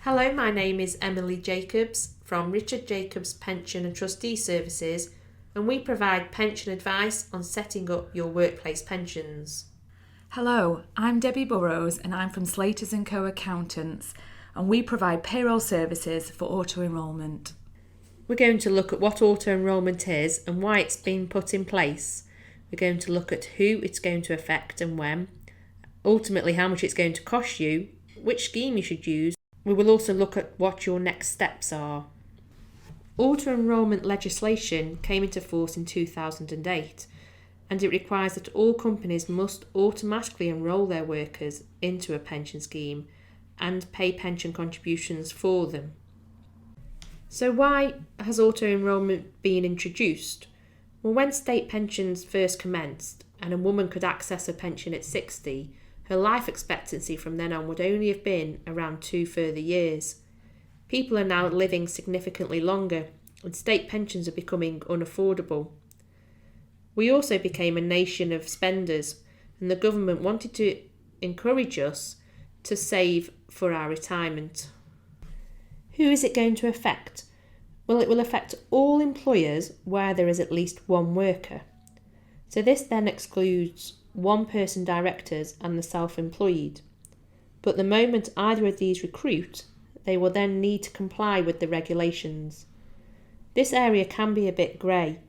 Hello, my name is Emily Jacobs from Richard Jacobs Pension and Trustee Services, and we provide pension advice on setting up your workplace pensions. Hello, I'm Debbie Burrows and I'm from Slaters and Co Accountants, and we provide payroll services for auto enrolment. We're going to look at what auto enrolment is and why it's been put in place. We're going to look at who it's going to affect and when, ultimately how much it's going to cost you, which scheme you should use. We will also look at what your next steps are. Auto enrolment legislation came into force in 2008, and it requires that all companies must automatically enrol their workers into a pension scheme and pay pension contributions for them. So why has auto enrolment been introduced? Well, when state pensions first commenced and a woman could access a pension at 60, her life expectancy from then on would only have been around 2 further years. People are now living significantly longer, and state pensions are becoming unaffordable. We also became a nation of spenders, and the government wanted to encourage us to save for our retirement. Who is it going to affect? Well, it will affect all employers where there is at least one worker. So this then excludes one-person directors and the self-employed. But the moment either of these recruit, they will then need to comply with the regulations. This area can be a bit grey.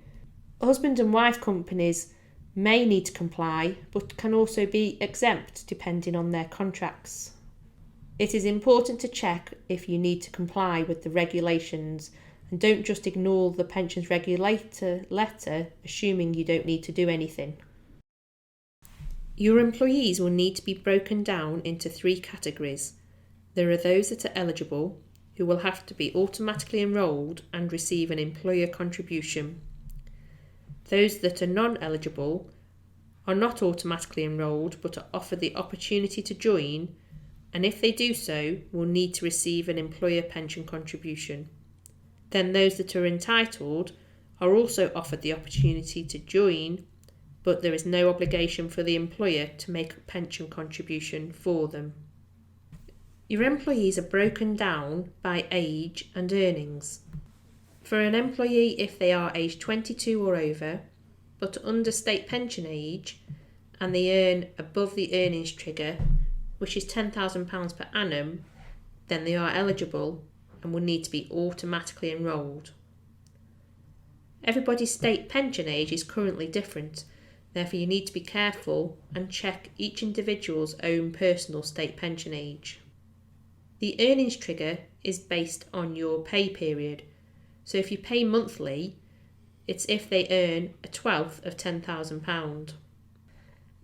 Husband and wife companies may need to comply, but can also be exempt depending on their contracts. It is important to check if you need to comply with the regulations, and don't just ignore the pensions regulator letter assuming you don't need to do anything. Your employees will need to be broken down into 3 categories. There are those that are eligible, who will have to be automatically enrolled and receive an employer contribution. Those that are non-eligible are not automatically enrolled but are offered the opportunity to join, and if they do so, will need to receive an employer pension contribution. Then those that are entitled are also offered the opportunity to join, but there is no obligation for the employer to make a pension contribution for them. Your employees are broken down by age and earnings. For an employee, if they are aged 22 or over, but under state pension age, and they earn above the earnings trigger, which is £10,000 per annum, then they are eligible and will need to be automatically enrolled. Everybody's state pension age is currently different. Therefore, you need to be careful and check each individual's own personal state pension age. The earnings trigger is based on your pay period. So if you pay monthly, it's if they earn a 1/12 of £10,000.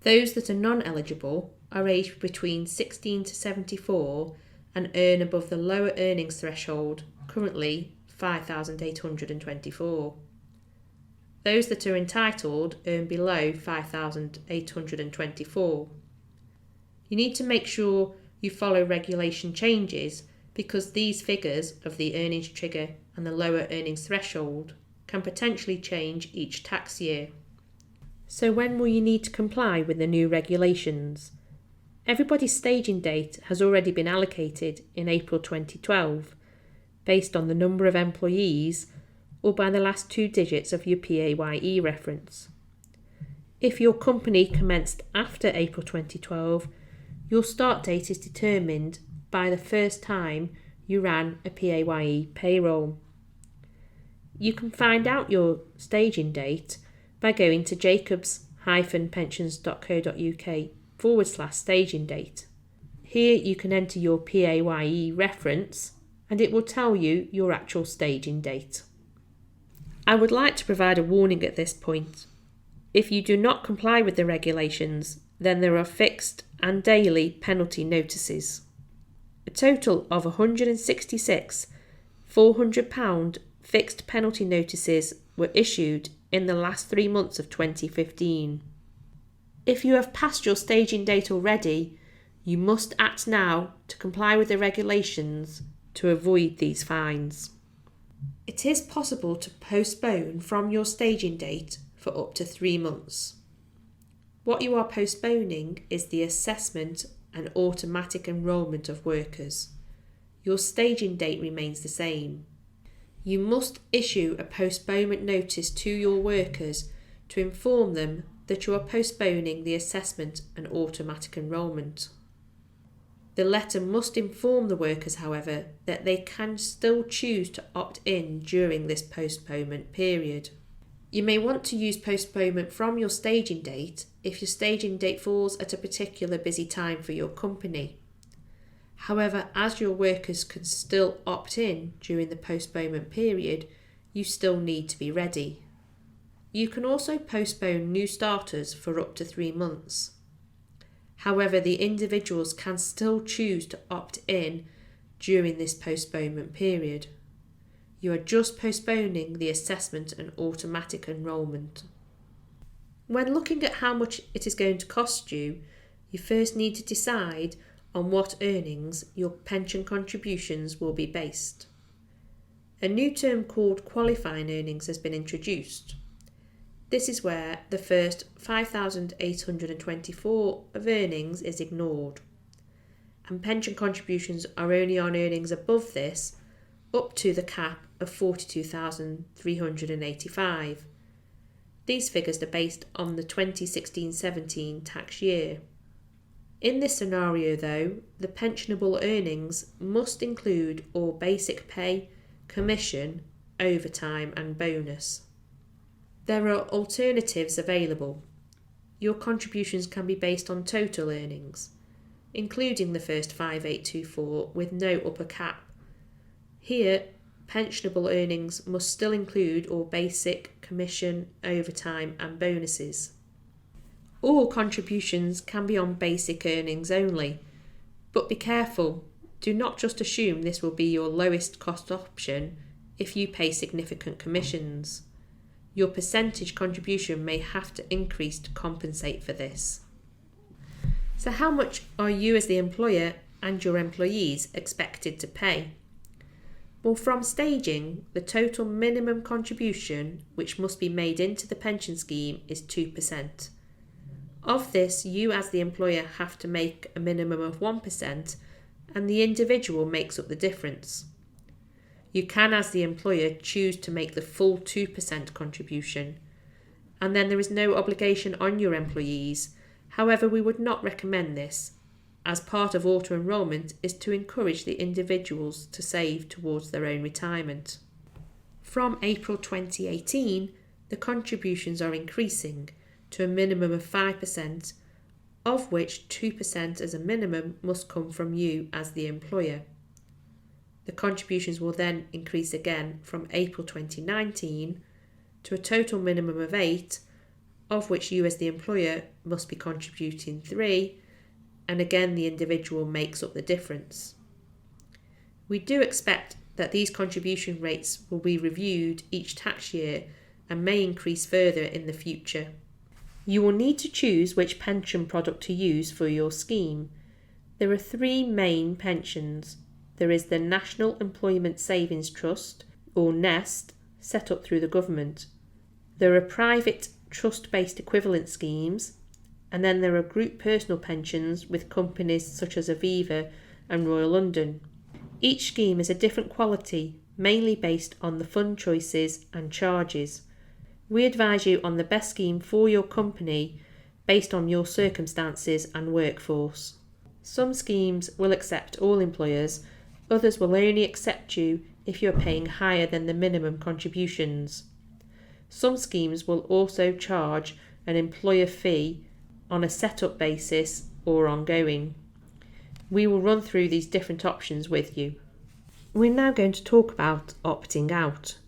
Those that are non-eligible are aged between 16 to 74 and earn above the lower earnings threshold, currently £5,824. Those that are entitled earn below £5,824. You need to make sure you follow regulation changes because these figures of the earnings trigger and the lower earnings threshold can potentially change each tax year. So when will you need to comply with the new regulations? Everybody's staging date has already been allocated in April 2012 based on the number of employees or by the last 2 digits of your PAYE reference. If your company commenced after April 2012, your start date is determined by the first time you ran a PAYE payroll. You can find out your staging date by going to jacobs-pensions.co.uk/staging date. Here you can enter your PAYE reference and it will tell you your actual staging date. I would like to provide a warning at this point. If you do not comply with the regulations, then there are fixed and daily penalty notices. A total of 166 £400 fixed penalty notices were issued in the last 3 months of 2015. If you have passed your staging date already, you must act now to comply with the regulations to avoid these fines. It is possible to postpone from your staging date for up to 3 months. What you are postponing is the assessment and automatic enrolment of workers. your staging date remains the same. You must issue a postponement notice to your workers to inform them that you are postponing the assessment and automatic enrolment. The letter must inform the workers, however, that they can still choose to opt in during this postponement period. You may want to use postponement from your staging date if your staging date falls at a particular busy time for your company. However, as your workers can still opt in during the postponement period, you still need to be ready. You can also postpone new starters for up to 3 months. However, the individuals can still choose to opt in during this postponement period. You are just postponing the assessment and automatic enrolment. When looking at how much it is going to cost you, you first need to decide on what earnings your pension contributions will be based. A new term called qualifying earnings has been introduced. This is where the first 5,824 of earnings is ignored, and pension contributions are only on earnings above this up to the cap of 42,385. These figures are based on the 2016-17 tax year. In this scenario though, the pensionable earnings must include all basic pay, commission, overtime and bonus. There are alternatives available. Your contributions can be based on total earnings, including the first 5,824 with no upper cap. Here, pensionable earnings must still include all basic, commission, overtime and bonuses. All contributions can be on basic earnings only, but be careful, do not just assume this will be your lowest cost option if you pay significant commissions. Your percentage contribution may have to increase to compensate for this. So how much are you as the employer and your employees expected to pay? Well, from staging, the total minimum contribution which must be made into the pension scheme is 2%. Of this, you as the employer have to make a minimum of 1%, and the individual makes up the difference. You can, as the employer, choose to make the full 2% contribution, and then there is no obligation on your employees. However, we would not recommend this, as part of auto enrolment is to encourage the individuals to save towards their own retirement. From April 2018, the contributions are increasing to a minimum of 5%, of which 2% as a minimum must come from you as the employer. The contributions will then increase again from April 2019 to a total minimum of 8%, of which you as the employer must be contributing 3%, and again the individual makes up the difference. We do expect that these contribution rates will be reviewed each tax year and may increase further in the future. You will need to choose which pension product to use for your scheme. There are 3 main pensions. There is the National Employment Savings Trust, or NEST, set up through the government. There are private trust-based equivalent schemes, and then there are group personal pensions with companies such as Aviva and Royal London. Each scheme is a different quality, mainly based on the fund choices and charges. We advise you on the best scheme for your company based on your circumstances and workforce. Some schemes will accept all employers, others will only accept you if you are paying higher than the minimum contributions. Some schemes will also charge an employer fee on a set-up basis or ongoing. We will run through these different options with you. We're now going to talk about opting out.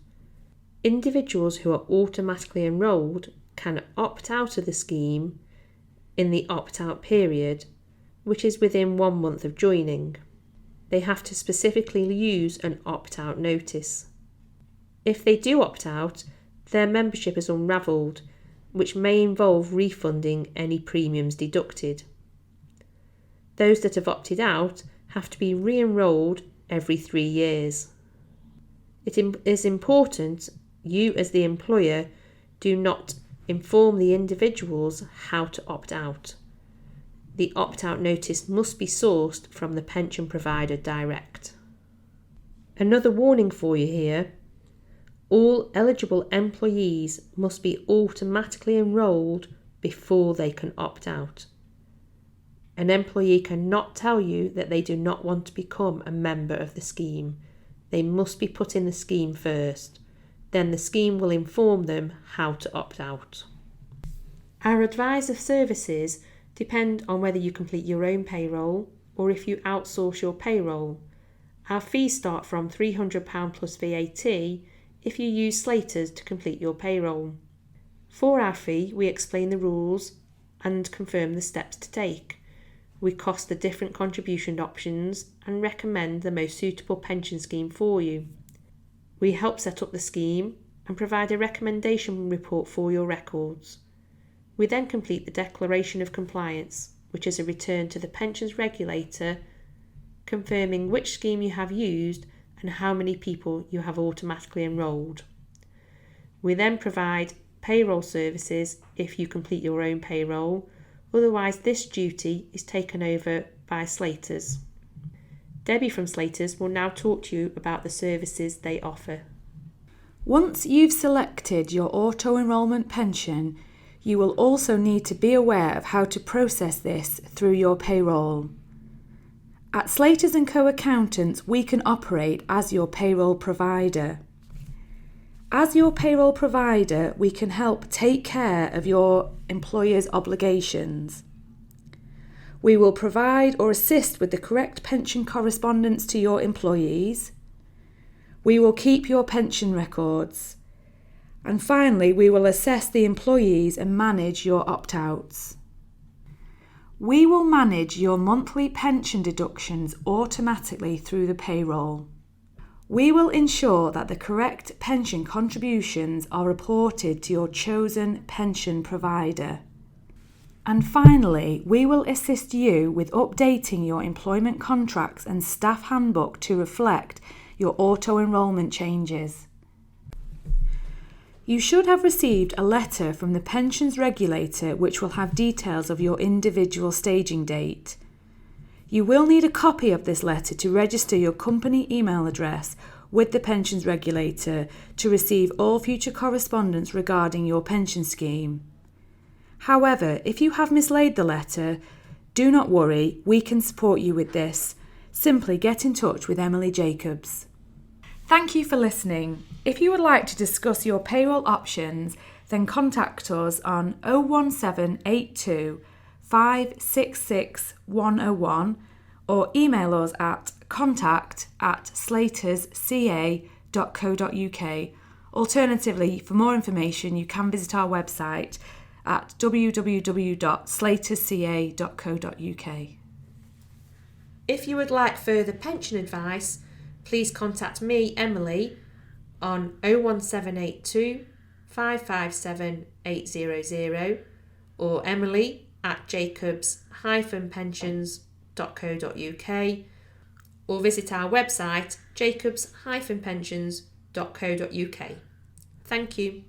Individuals who are automatically enrolled can opt out of the scheme in the opt-out period, which is within 1 month of joining. They have to specifically use an opt-out notice. If they do opt out, their membership is unravelled, which may involve refunding any premiums deducted. Those that have opted out have to be re-enrolled every 3 years. It is important you as the employer do not inform the individuals how to opt out. The opt-out notice must be sourced from the pension provider direct. Another warning for you here: all eligible employees must be automatically enrolled before they can opt out. An employee cannot tell you that they do not want to become a member of the scheme. They must be put in the scheme first. Then the scheme will inform them how to opt out. Our advisor services depend on whether you complete your own payroll or if you outsource your payroll. Our fees start from £300 plus VAT if you use Slaters to complete your payroll. For our fee, we explain the rules and confirm the steps to take. We cost the different contribution options and recommend the most suitable pension scheme for you. We help set up the scheme and provide a recommendation report for your records. We then complete the declaration of compliance, which is a return to the pensions regulator confirming which scheme you have used and how many people you have automatically enrolled. We then provide payroll services if you complete your own payroll, otherwise this duty is taken over by Slaters. Debbie from Slaters will now talk to you about the services they offer. Once you've selected your auto enrolment pension, you will also need to be aware of how to process this through your payroll. At Slaters and Co Accountants, we can operate as your payroll provider. As your payroll provider, we can help take care of your employer's obligations. We will provide or assist with the correct pension correspondence to your employees. We will keep your pension records. And finally, we will assess the employees and manage your opt-outs. We will manage your monthly pension deductions automatically through the payroll. We will ensure that the correct pension contributions are reported to your chosen pension provider. And finally, we will assist you with updating your employment contracts and staff handbook to reflect your auto-enrolment changes. You should have received a letter from the pensions regulator which will have details of your individual staging date. You will need a copy of this letter to register your company email address with the pensions regulator to receive all future correspondence regarding your pension scheme. However, if you have mislaid the letter, do not worry, we can support you with this. Simply get in touch with Emily Jacobs. Thank you for listening. If you would like to discuss your payroll options, then contact us on 01782 566 101 or email us at contact@slatersca.co.uk. Alternatively, for more information, you can visit our website at www.slatersca.co.uk. If you would like further pension advice, please contact me, Emily, on 01782 557 800 or emily@jacobs-pensions.co.uk or visit our website jacobs-pensions.co.uk. Thank you.